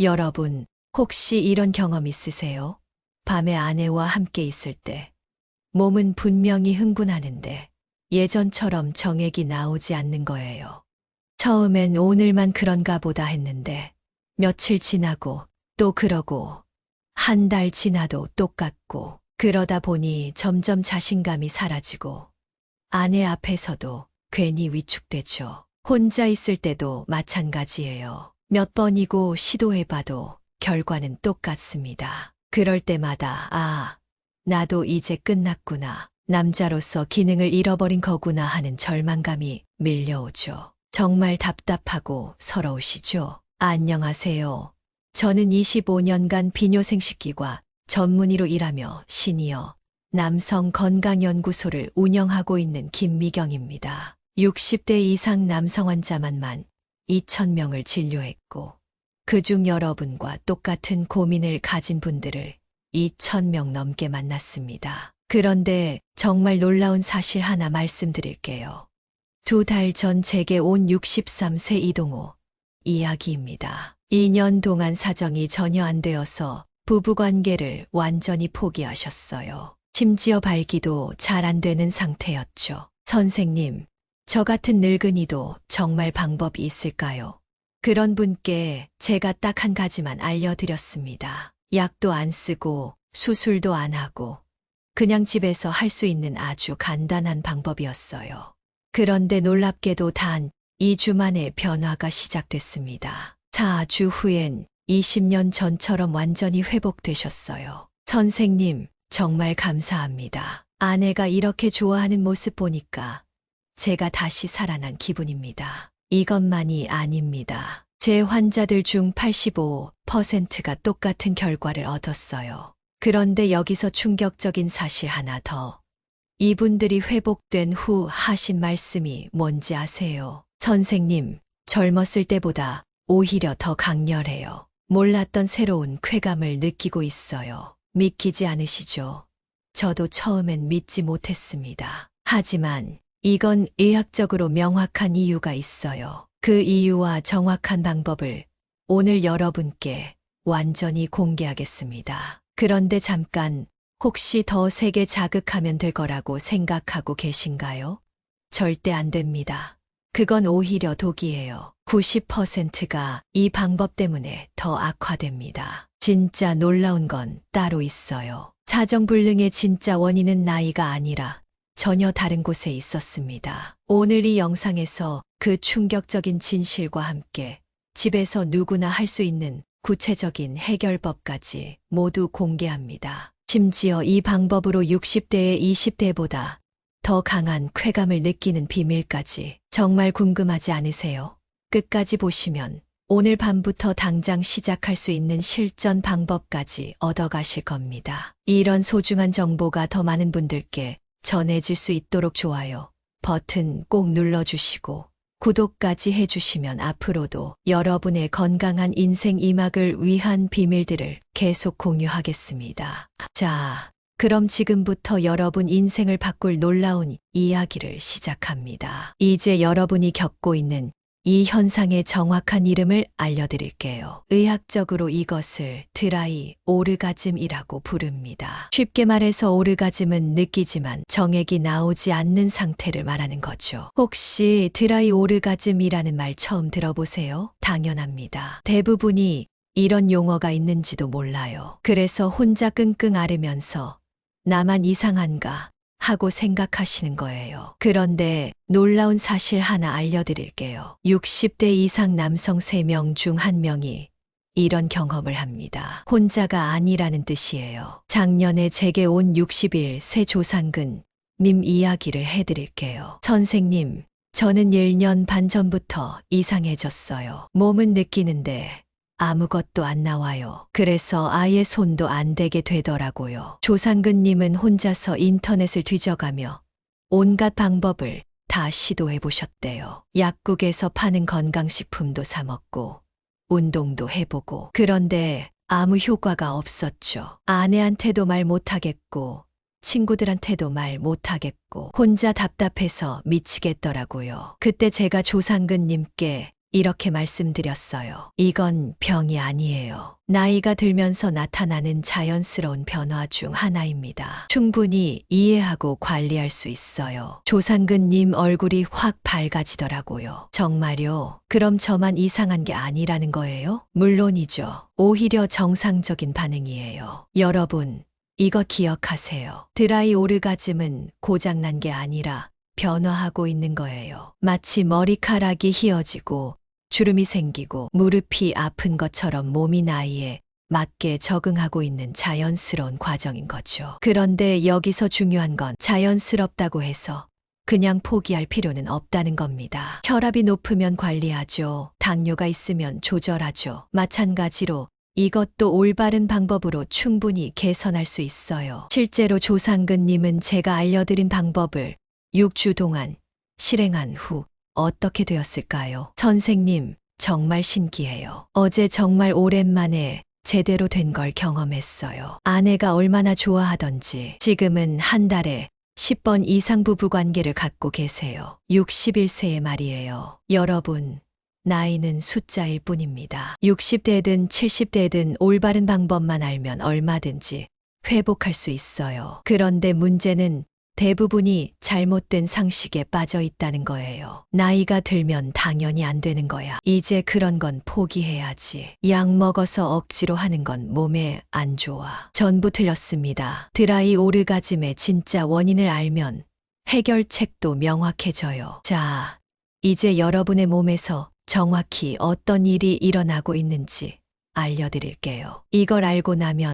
여러분, 혹시 이런 경험 있으세요? 밤에 아내와 함께 있을 때 몸은 분명히 흥분하는데 예전처럼 정액이 나오지 않는 거예요. 처음엔 오늘만 그런가 보다 했는데 며칠 지나고 또 그러고 한 달 지나도 똑같고 그러다 보니 점점 자신감이 사라지고 아내 앞에서도 괜히 위축되죠. 혼자 있을 때도 마찬가지예요. 몇 번이고 시도해봐도 결과는 똑같습니다. 그럴 때마다 나도 이제 끝났구나. 남자로서 기능을 잃어버린 거구나 하는 절망감이 밀려오죠. 정말 답답하고 서러우시죠? 안녕하세요. 저는 25년간 비뇨생식기과 전문의로 일하며 시니어 남성 건강연구소를 운영하고 있는 김미경입니다. 60대 이상 남성 환자만 2,000명을 진료했고 그중 여러분과 똑같은 고민을 가진 분들을 2,000명 넘게 만났습니다. 그런데 정말 놀라운 사실 하나 말씀드릴게요. 2달 전 제게 온 63세 이동호 이야기입니다. 2년 동안 사정이 전혀 안 되어서 부부관계를 완전히 포기하셨어요. 심지어 발기도 잘 안 되는 상태였죠. 선생님, 저 같은 늙은이도 정말 방법이 있을까요? 그런 분께 제가 딱 한 가지만 알려드렸습니다. 약도 안 쓰고 수술도 안 하고 그냥 집에서 할 수 있는 아주 간단한 방법이었어요. 그런데 놀랍게도 단 2주 만에 변화가 시작됐습니다. 4주 후엔 20년 전처럼 완전히 회복되셨어요. 선생님, 정말 감사합니다. 아내가 이렇게 좋아하는 모습 보니까 제가 다시 살아난 기분입니다. 이것만이 아닙니다. 제 환자들 중 85%가 똑같은 결과를 얻었어요. 그런데 여기서 충격적인 사실 하나 더. 이분들이 회복된 후 하신 말씀이 뭔지 아세요? 선생님, 젊었을 때보다 오히려 더 강렬해요. 몰랐던 새로운 쾌감을 느끼고 있어요. 믿기지 않으시죠? 저도 처음엔 믿지 못했습니다. 하지만 이건 의학적으로 명확한 이유가 있어요. 그 이유와 정확한 방법을 오늘 여러분께 완전히 공개하겠습니다. 그런데 잠깐, 혹시 더 세게 자극하면 될 거라고 생각하고 계신가요? 절대 안 됩니다. 그건 오히려 독이에요. 90%가 이 방법 때문에 더 악화됩니다. 진짜 놀라운 건 따로 있어요. 사정불능의 진짜 원인은 나이가 아니라 전혀 다른 곳에 있었습니다. 오늘 이 영상에서 그 충격적인 진실과 함께 집에서 누구나 할 수 있는 구체적인 해결법까지 모두 공개합니다. 심지어 이 방법으로 60대의 20대보다 더 강한 쾌감을 느끼는 비밀까지. 정말 궁금하지 않으세요? 끝까지 보시면 오늘 밤부터 당장 시작할 수 있는 실전 방법까지 얻어가실 겁니다. 이런 소중한 정보가 더 많은 분들께 전해질 수 있도록 좋아요 버튼 꼭 눌러주시고 구독까지 해주시면 앞으로도 여러분의 건강한 인생 이막을 위한 비밀들을 계속 공유하겠습니다. 자, 그럼 지금부터 여러분 인생을 바꿀 놀라운 이야기를 시작합니다. 이제 여러분이 겪고 있는 이 현상의 정확한 이름을 알려드릴게요. 의학적으로 이것을 드라이 오르가즘이라고 부릅니다. 쉽게 말해서 오르가즘은 느끼지만 정액이 나오지 않는 상태를 말하는 거죠. 혹시 드라이 오르가즘이라는 말 처음 들어보세요? 당연합니다. 대부분이 이런 용어가 있는지도 몰라요. 그래서 혼자 끙끙 앓으면서 나만 이상한가 하고 생각하시는 거예요. 그런데 놀라운 사실 하나 알려드릴게요. 60대 이상 남성 3명 중 1명이 이런 경험을 합니다. 혼자가 아니라는 뜻이에요. 작년에 제게 온 61세 조상근 님 이야기를 해드릴게요. 선생님, 저는 1년 반 전부터 이상해졌어요. 몸은 느끼는데 아무것도 안 나와요. 그래서 아예 손도 안 대게 되더라고요. 조상근님은 혼자서 인터넷을 뒤져가며 온갖 방법을 다 시도해 보셨대요. 약국에서 파는 건강식품도 사 먹고 운동도 해보고. 그런데 아무 효과가 없었죠. 아내한테도 말 못하겠고 친구들한테도 말 못하겠고 혼자 답답해서 미치겠더라고요. 그때 제가 조상근님께 이렇게 말씀드렸어요. 이건 병이 아니에요. 나이가 들면서 나타나는 자연스러운 변화 중 하나입니다. 충분히 이해하고 관리할 수 있어요. 조상근님 얼굴이 확 밝아지더라고요. 정말요? 그럼 저만 이상한 게 아니라는 거예요? 물론이죠. 오히려 정상적인 반응이에요. 여러분, 이거 기억하세요. 드라이 오르가즘은 고장난 게 아니라 변화하고 있는 거예요. 마치 머리카락이 휘어지고 주름이 생기고 무릎이 아픈 것처럼 몸이 나이에 맞게 적응하고 있는 자연스러운 과정인 거죠. 그런데 여기서 중요한 건 자연스럽다고 해서 그냥 포기할 필요는 없다는 겁니다. 혈압이 높으면 관리하죠. 당뇨가 있으면 조절하죠. 마찬가지로 이것도 올바른 방법으로 충분히 개선할 수 있어요. 실제로 조상근님은 제가 알려드린 방법을 6주 동안 실행한 후 어떻게 되었을까요? 선생님, 정말 신기해요. 어제 정말 오랜만에 제대로 된 걸 경험했어요. 아내가 얼마나 좋아하던지 지금은 한 달에 10번 이상 부부 관계를 갖고 계세요. 61세의 말이에요. 여러분, 나이는 숫자일 뿐입니다. 60대든 70대든 올바른 방법만 알면 얼마든지 회복할 수 있어요. 그런데 문제는 대부분이 잘못된 상식에 빠져 있다는 거예요. 나이가 들면 당연히 안 되는 거야. 이제 그런 건 포기해야지. 약 먹어서 억지로 하는 건 몸에 안 좋아. 전부 틀렸습니다. 드라이 오르가즘의 진짜 원인을 알면 해결책도 명확해져요. 자, 이제 여러분의 몸에서 정확히 어떤 일이 일어나고 있는지 알려드릴게요. 이걸 알고 나면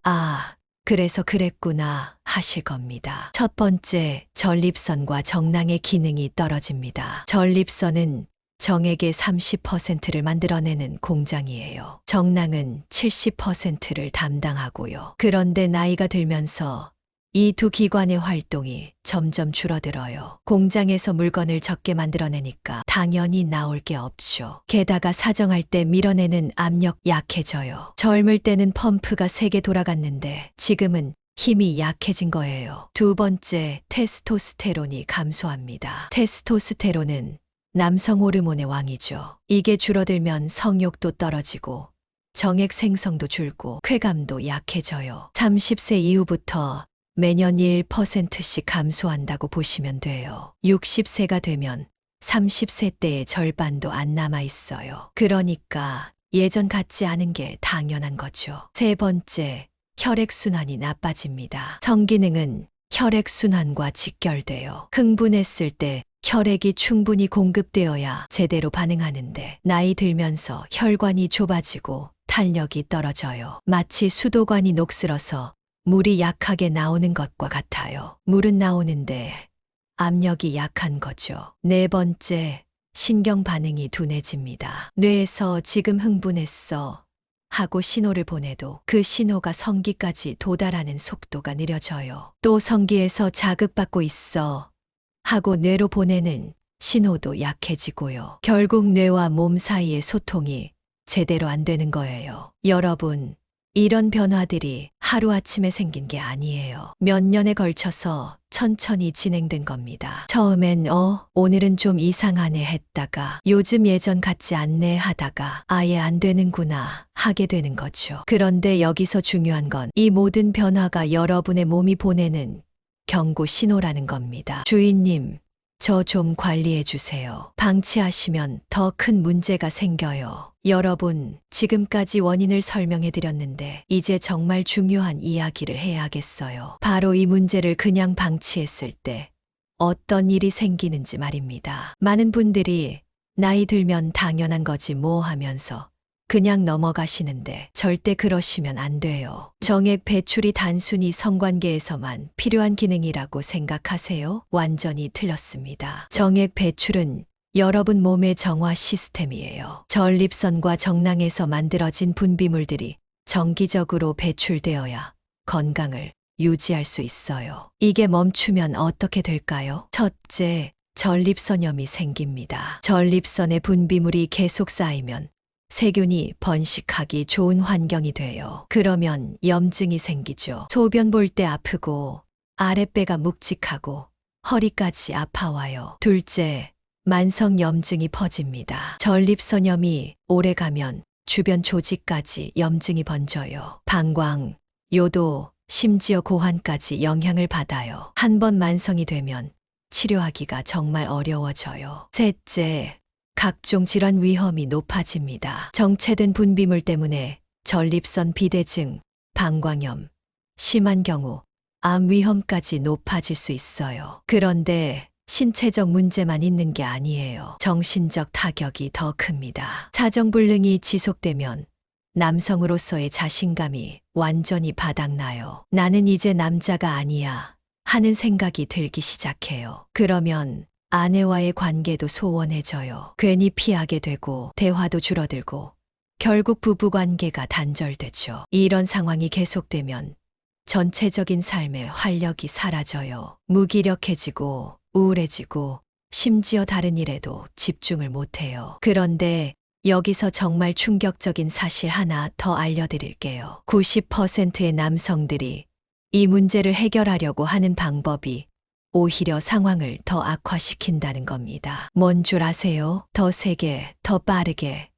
그래서 그랬구나 하실 겁니다. 첫 번째, 전립선과 정낭의 기능이 떨어집니다. 전립선은 정액의 30%를 만들어내는 공장이에요. 정낭은 70%를 담당하고요. 그런데 나이가 들면서 이 두 기관의 활동이 점점 줄어들어요. 공장에서 물건을 적게 만들어내니까 당연히 나올 게 없죠. 게다가 사정할 때 밀어내는 압력 약해져요. 젊을 때는 펌프가 세게 돌아갔는데 지금은 힘이 약해진 거예요. 두 번째, 테스토스테론이 감소합니다. 테스토스테론은 남성 호르몬의 왕이죠. 이게 줄어들면 성욕도 떨어지고 정액 생성도 줄고 쾌감도 약해져요. 30세 이후부터 매년 1%씩 감소한다고 보시면 돼요. 60세가 되면 30세 때의 절반도 안 남아 있어요. 그러니까 예전 같지 않은 게 당연한 거죠. 세 번째, 혈액순환이 나빠집니다. 성기능은 혈액순환과 직결돼요. 흥분했을 때 혈액이 충분히 공급되어야 제대로 반응하는데 나이 들면서 혈관이 좁아지고 탄력이 떨어져요. 마치 수도관이 녹슬어서 물이 약하게 나오는 것과 같아요. 물은 나오는데 압력이 약한 거죠. 네 번째, 신경 반응이 둔해집니다. 뇌에서 지금 흥분했어 하고 신호를 보내도 그 신호가 성기까지 도달하는 속도가 느려져요. 또 성기에서 자극받고 있어 하고 뇌로 보내는 신호도 약해지고요. 결국 뇌와 몸 사이의 소통이 제대로 안 되는 거예요. 여러분, 이런 변화들이 하루아침에 생긴 게 아니에요. 몇 년에 걸쳐서 천천히 진행된 겁니다. 처음엔 오늘은 좀 이상하네 했다가 요즘 예전 같지 않네 하다가 아예 안 되는구나 하게 되는 거죠. 그런데 여기서 중요한 건 이 모든 변화가 여러분의 몸이 보내는 경고 신호라는 겁니다. 주인님, 저 좀 관리해 주세요. 방치하시면 더 큰 문제가 생겨요. 여러분, 지금까지 원인을 설명해 드렸는데 이제 정말 중요한 이야기를 해야겠어요. 바로 이 문제를 그냥 방치했을 때 어떤 일이 생기는지 말입니다. 많은 분들이 나이 들면 당연한 거지 뭐 하면서 그냥 넘어가시는데 절대 그러시면 안 돼요. 정액 배출이 단순히 성관계에서만 필요한 기능이라고 생각하세요? 완전히 틀렸습니다. 정액 배출은 여러분 몸의 정화 시스템이에요. 전립선과 정낭에서 만들어진 분비물들이 정기적으로 배출되어야 건강을 유지할 수 있어요. 이게 멈추면 어떻게 될까요? 첫째, 전립선염이 생깁니다. 전립선의 분비물이 계속 쌓이면 세균이 번식하기 좋은 환경이 돼요. 그러면 염증이 생기죠. 소변 볼 때 아프고 아랫배가 묵직하고 허리까지 아파와요. 둘째, 만성 염증이 퍼집니다. 전립선염이 오래가면 주변 조직까지 염증이 번져요. 방광, 요도, 심지어 고환까지 영향을 받아요. 한 번 만성이 되면 치료하기가 정말 어려워져요. 셋째, 각종 질환 위험이 높아집니다. 정체된 분비물 때문에 전립선 비대증, 방광염, 심한 경우 암 위험까지 높아질 수 있어요. 그런데 신체적 문제만 있는 게 아니에요. 정신적 타격이 더 큽니다. 사정불능이 지속되면 남성으로서의 자신감이 완전히 바닥나요. 나는 이제 남자가 아니야 하는 생각이 들기 시작해요. 그러면 아내와의 관계도 소원해져요. 괜히 피하게 되고 대화도 줄어들고 결국 부부관계가 단절되죠. 이런 상황이 계속되면 전체적인 삶의 활력이 사라져요. 무기력해지고 우울해지고 심지어 다른 일에도 집중을 못해요. 그런데 여기서 정말 충격적인 사실 하나 더 알려드릴게요. 90%의 남성들이 이 문제를 해결하려고 하는 방법이 오히려 상황을 더 악화시킨다는 겁니다. 뭔 줄 아세요? 더 세게, 더 빠르게,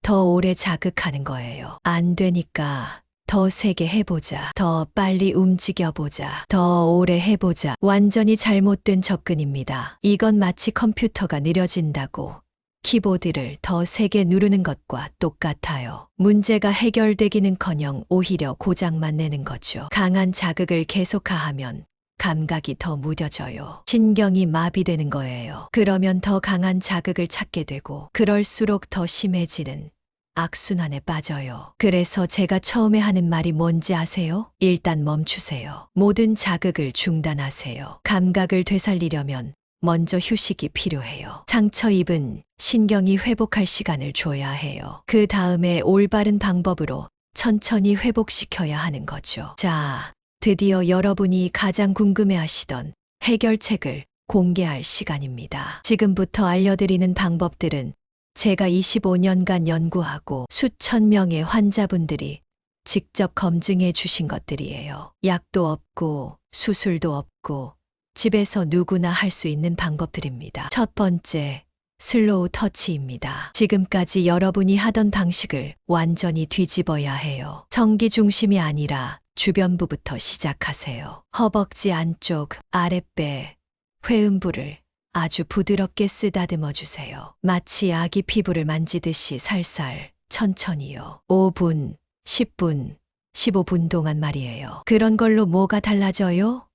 더 오래 자극하는 거예요. 안 되니까 더 세게 해보자. 더 빨리 움직여보자. 더 오래 해보자. 완전히 잘못된 접근입니다. 이건 마치 컴퓨터가 느려진다고 키보드를 더 세게 누르는 것과 똑같아요. 문제가 해결되기는커녕 오히려 고장만 내는 거죠. 강한 자극을 계속 가하면 감각이 더 무뎌져요. 신경이 마비되는 거예요. 그러면 더 강한 자극을 찾게 되고 그럴수록 더 심해지는 악순환에 빠져요. 그래서 제가 처음에 하는 말이 뭔지 아세요? 일단 멈추세요. 모든 자극을 중단하세요. 감각을 되살리려면 먼저 휴식이 필요해요. 상처 입은 신경이 회복할 시간을 줘야 해요. 그 다음에 올바른 방법으로 천천히 회복시켜야 하는 거죠. 자, 드디어 여러분이 가장 궁금해하시던 해결책을 공개할 시간입니다. 지금부터 알려드리는 방법들은 제가 25년간 연구하고 수천 명의 환자분들이 직접 검증해 주신 것들이에요. 약도 없고 수술도 없고 집에서 누구나 할 수 있는 방법들입니다. 첫 번째, 슬로우 터치입니다. 지금까지 여러분이 하던 방식을 완전히 뒤집어야 해요. 성기 중심이 아니라 주변부부터 시작하세요. 허벅지 안쪽, 아랫배, 회음부를 아주 부드럽게 쓰다듬어 주세요. 마치 아기 피부를 만지듯이 살살, 천천히요. 5분, 10분, 15분 동안 말이에요. 그런 걸로 뭐가 달라져요?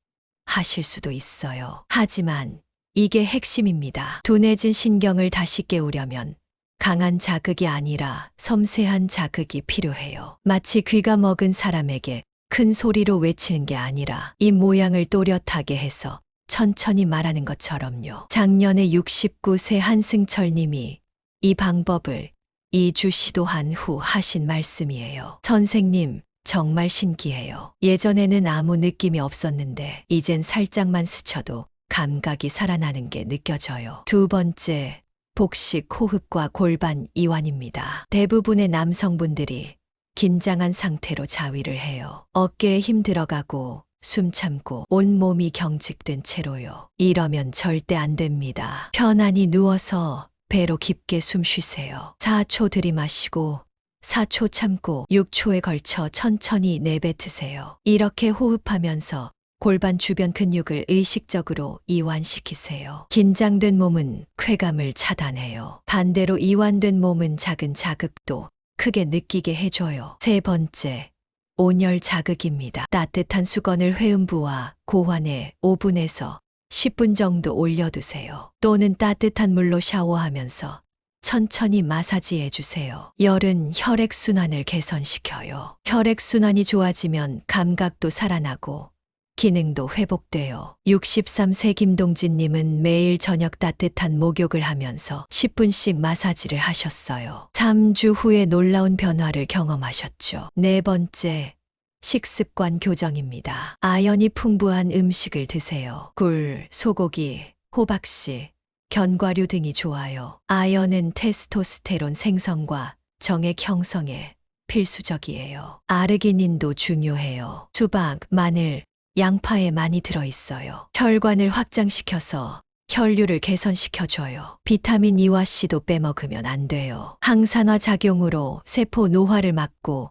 하실 수도 있어요. 하지만 이게 핵심입니다. 둔해진 신경을 다시 깨우려면 강한 자극이 아니라 섬세한 자극이 필요해요. 마치 귀가 먹은 사람에게 큰 소리로 외치는 게 아니라 입 모양을 또렷하게 해서 천천히 말하는 것처럼요. 작년에 69세 한승철 님이 이 방법을 2주 시도한 후 하신 말씀이에요. 선생님, 정말 신기해요. 예전에는 아무 느낌이 없었는데 이젠 살짝만 스쳐도 감각이 살아나는 게 느껴져요. 두 번째, 복식 호흡과 골반 이완입니다. 대부분의 남성분들이 긴장한 상태로 자위를 해요. 어깨에 힘 들어가고 숨 참고 온몸이 경직된 채로요. 이러면 절대 안 됩니다. 편안히 누워서 배로 깊게 숨 쉬세요. 4초 들이마시고 4초 참고 6초에 걸쳐 천천히 내뱉으세요. 이렇게 호흡하면서 골반 주변 근육을 의식적으로 이완시키세요. 긴장된 몸은 쾌감을 차단해요. 반대로 이완된 몸은 작은 자극도 크게 느끼게 해줘요. 세 번째, 온열 자극입니다. 따뜻한 수건을 회음부와 고환에 5분에서 10분 정도 올려두세요. 또는 따뜻한 물로 샤워하면서 천천히 마사지해 주세요. 열은 혈액순환을 개선시켜요. 혈액순환이 좋아지면 감각도 살아나고 기능도 회복돼요. 63세 김동진님은 매일 저녁 따뜻한 목욕을 하면서 10분씩 마사지를 하셨어요. 3주 후에 놀라운 변화를 경험하셨죠. 네 번째, 식습관 교정입니다. 아연이 풍부한 음식을 드세요. 굴, 소고기, 호박씨, 견과류 등이 좋아요. 아연은 테스토스테론 생성과 정액 형성에 필수적이에요. 아르기닌도 중요해요. 수박, 마늘, 양파에 많이 들어있어요. 혈관을 확장시켜서 혈류를 개선시켜줘요. 비타민 E와 C도 빼먹으면 안 돼요. 항산화 작용으로 세포 노화를 막고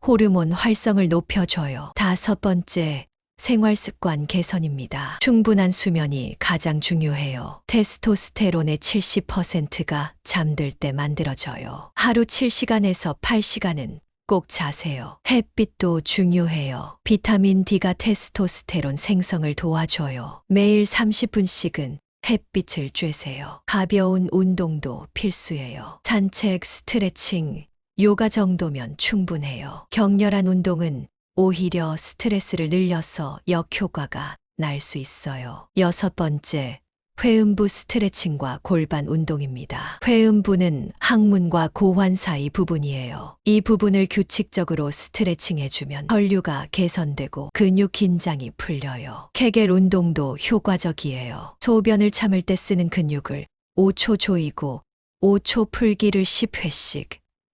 호르몬 활성을 높여줘요. 5번째, 생활습관 개선입니다. 충분한 수면이 가장 중요해요. 테스토스테론의 70%가 잠들 때 만들어져요. 하루 7시간에서 8시간은 꼭 자세요. 햇빛도 중요해요. 비타민 D가 테스토스테론 생성을 도와줘요. 매일 30분씩은 햇빛을 쬐세요. 가벼운 운동도 필수예요. 산책, 스트레칭, 요가 정도면 충분해요. 격렬한 운동은 오히려 스트레스를 늘려서 역효과가 날 수 있어요. 6번째, 회음부 스트레칭과 골반 운동입니다. 회음부는 항문과 고환 사이 부분이에요. 이 부분을 규칙적으로 스트레칭해주면 혈류가 개선되고 근육 긴장이 풀려요. 케겔 운동도 효과적이에요. 소변을 참을 때 쓰는 근육을 5초 조이고 5초 풀기를 10회씩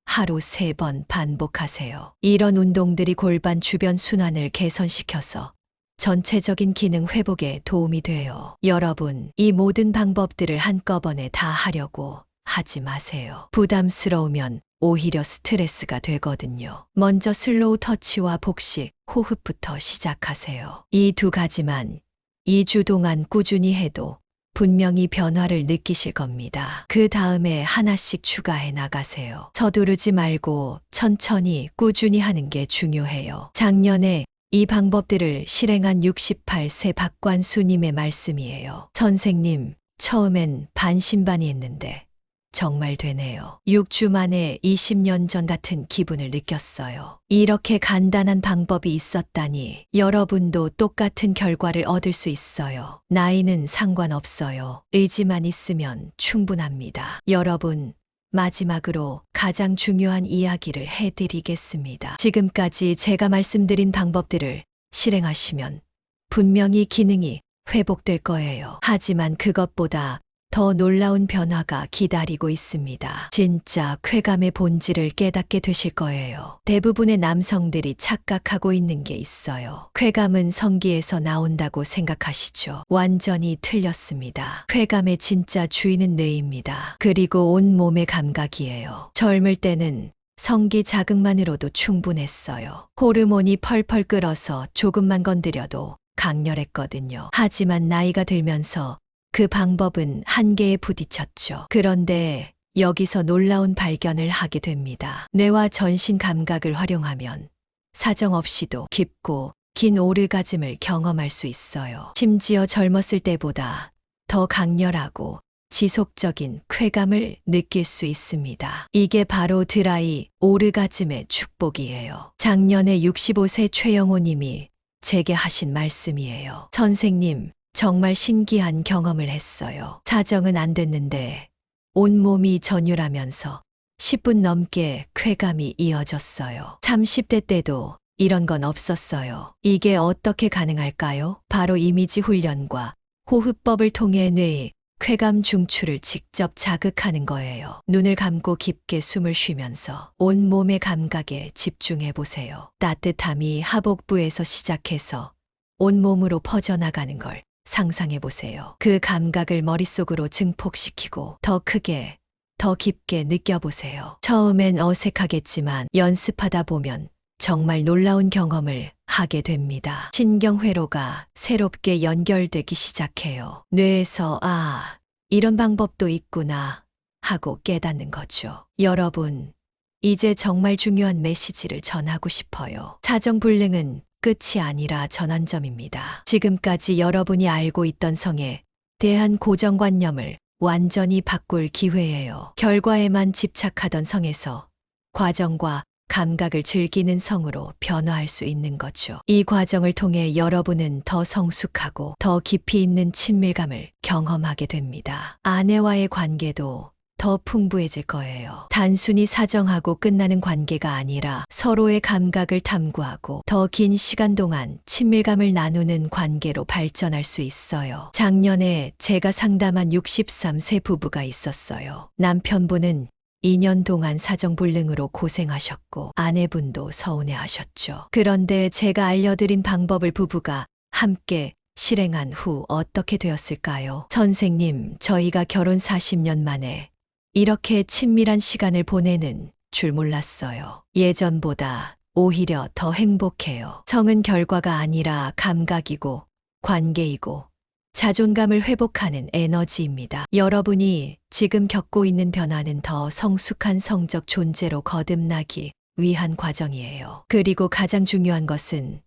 하루 3번 반복하세요. 이런 운동들이 골반 주변 순환을 개선시켜서 전체적인 기능 회복에 도움이 돼요. 여러분, 이 모든 방법들을 한꺼번에 다 하려고 하지 마세요. 부담스러우면 오히려 스트레스가 되거든요. 먼저 슬로우 터치와 복식, 호흡부터 시작하세요. 이 2가지만 2주 동안 꾸준히 해도 분명히 변화를 느끼실 겁니다. 그 다음에 하나씩 추가해 나가세요. 서두르지 말고 천천히 꾸준히 하는 게 중요해요. 작년에 이 방법들을 실행한 68세 박관수님의 말씀이에요. 선생님, 처음엔 반신반의했는데 정말 되네요. 6주 만에 20년 전 같은 기분을 느꼈어요. 이렇게 간단한 방법이 있었다니 여러분도 똑같은 결과를 얻을 수 있어요. 나이는 상관없어요. 의지만 있으면 충분합니다. 여러분, 마지막으로 가장 중요한 이야기를 해드리겠습니다. 지금까지 제가 말씀드린 방법들을 실행하시면 분명히 기능이 회복될 거예요. 하지만 그것보다 더 놀라운 변화가 기다리고 있습니다. 진짜 쾌감의 본질을 깨닫게 되실 거예요. 대부분의 남성들이 착각하고 있는 게 있어요. 쾌감은 성기에서 나온다고 생각하시죠? 완전히 틀렸습니다. 쾌감의 진짜 주인은 뇌입니다. 그리고 온 몸의 감각이에요. 젊을 때는 성기 자극만으로도 충분했어요. 호르몬이 펄펄 끓어서 조금만 건드려도 강렬했거든요. 하지만 나이가 들면서 그 방법은 한계에 부딪혔죠. 그런데 여기서 놀라운 발견을 하게 됩니다. 뇌와 전신 감각을 활용하면 사정없이도 깊고 긴 오르가즘을 경험할 수 있어요. 심지어 젊었을 때보다 더 강렬하고 지속적인 쾌감을 느낄 수 있습니다. 이게 바로 드라이 오르가즘의 축복이에요. 작년에 65세 최영호 님이 제게 하신 말씀이에요. 선생님, 정말 신기한 경험을 했어요. 사정은 안 됐는데 온몸이 전율하면서 10분 넘게 쾌감이 이어졌어요. 30대 때도 이런 건 없었어요. 이게 어떻게 가능할까요? 바로 이미지 훈련과 호흡법을 통해 뇌의 쾌감 중추를 직접 자극하는 거예요. 눈을 감고 깊게 숨을 쉬면서 온몸의 감각에 집중해 보세요. 따뜻함이 하복부에서 시작해서 온몸으로 퍼져나가는 걸 상상해 보세요. 그 감각을 머릿속으로 증폭시키고 더 크게, 더 깊게 느껴보세요. 처음엔 어색하겠지만 연습하다 보면 정말 놀라운 경험을 하게 됩니다. 신경회로가 새롭게 연결되기 시작해요. 뇌에서 이런 방법도 있구나 하고 깨닫는 거죠. 여러분, 이제 정말 중요한 메시지를 전하고 싶어요. 사정불능은 끝이 아니라 전환점입니다. 지금까지 여러분이 알고 있던 성에 대한 고정관념을 완전히 바꿀 기회예요. 결과에만 집착하던 성에서 과정과 감각을 즐기는 성으로 변화할 수 있는 거죠. 이 과정을 통해 여러분은 더 성숙하고 더 깊이 있는 친밀감을 경험하게 됩니다. 아내와의 관계도 더 풍부해질 거예요. 단순히 사정하고 끝나는 관계가 아니라 서로의 감각을 탐구하고 더 긴 시간 동안 친밀감을 나누는 관계로 발전할 수 있어요. 작년에 제가 상담한 63세 부부가 있었어요. 남편분은 2년 동안 사정불능으로 고생하셨고 아내분도 서운해하셨죠. 그런데 제가 알려드린 방법을 부부가 함께 실행한 후 어떻게 되었을까요? 선생님, 저희가 결혼 40년 만에 이렇게 친밀한 시간을 보내는 줄 몰랐어요. 예전보다 오히려 더 행복해요. 성은 결과가 아니라 감각이고 관계이고 자존감을 회복하는 에너지입니다. 여러분이 지금 겪고 있는 변화는 더 성숙한 성적 존재로 거듭나기 위한 과정이에요. 그리고 가장 중요한 것은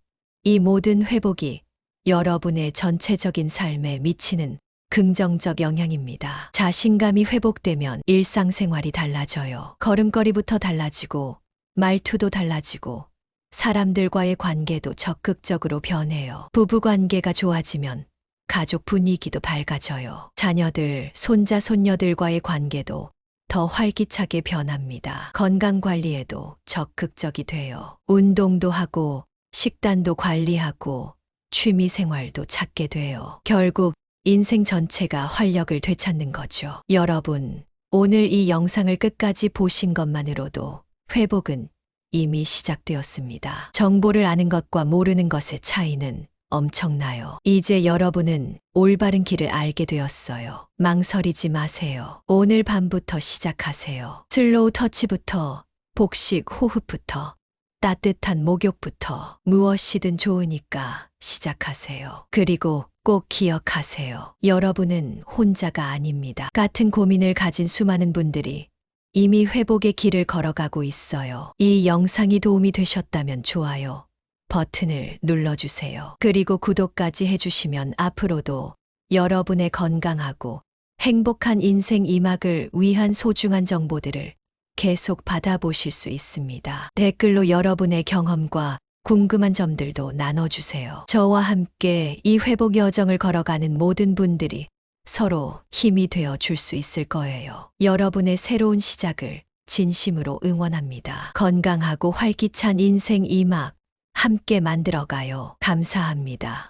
이 모든 회복이 여러분의 전체적인 삶에 미치는 긍정적 영향입니다. 자신감이 회복되면 일상생활이 달라져요. 걸음걸이부터 달라지고 말투도 달라지고 사람들과의 관계도 적극적으로 변해요. 부부관계가 좋아지면 가족 분위기도 밝아져요. 자녀들, 손자, 손녀들과의 관계도 더 활기차게 변합니다. 건강 관리에도 적극적이 돼요. 운동도 하고 식단도 관리하고 취미 생활도 찾게 돼요. 결국 인생 전체가 활력을 되찾는 거죠. 여러분, 오늘 이 영상을 끝까지 보신 것만으로도 회복은 이미 시작되었습니다. 정보를 아는 것과 모르는 것의 차이는 엄청나요. 이제 여러분은 올바른 길을 알게 되었어요. 망설이지 마세요. 오늘 밤부터 시작하세요. 슬로우 터치부터, 복식 호흡부터, 따뜻한 목욕부터 무엇이든 좋으니까 시작하세요. 그리고 꼭 기억하세요. 여러분은 혼자가 아닙니다. 같은 고민을 가진 수많은 분들이 이미 회복의 길을 걸어가고 있어요. 이 영상이 도움이 되셨다면 좋아요 버튼을 눌러주세요. 그리고 구독까지 해주시면 앞으로도 여러분의 건강하고 행복한 인생 이막을 위한 소중한 정보들을 계속 받아보실 수 있습니다. 댓글로 여러분의 경험과 궁금한 점들도 나눠주세요. 저와 함께 이 회복 여정을 걸어가는 모든 분들이 서로 힘이 되어 줄 수 있을 거예요. 여러분의 새로운 시작을 진심으로 응원합니다. 건강하고 활기찬 인생 이막 함께 만들어가요. 감사합니다.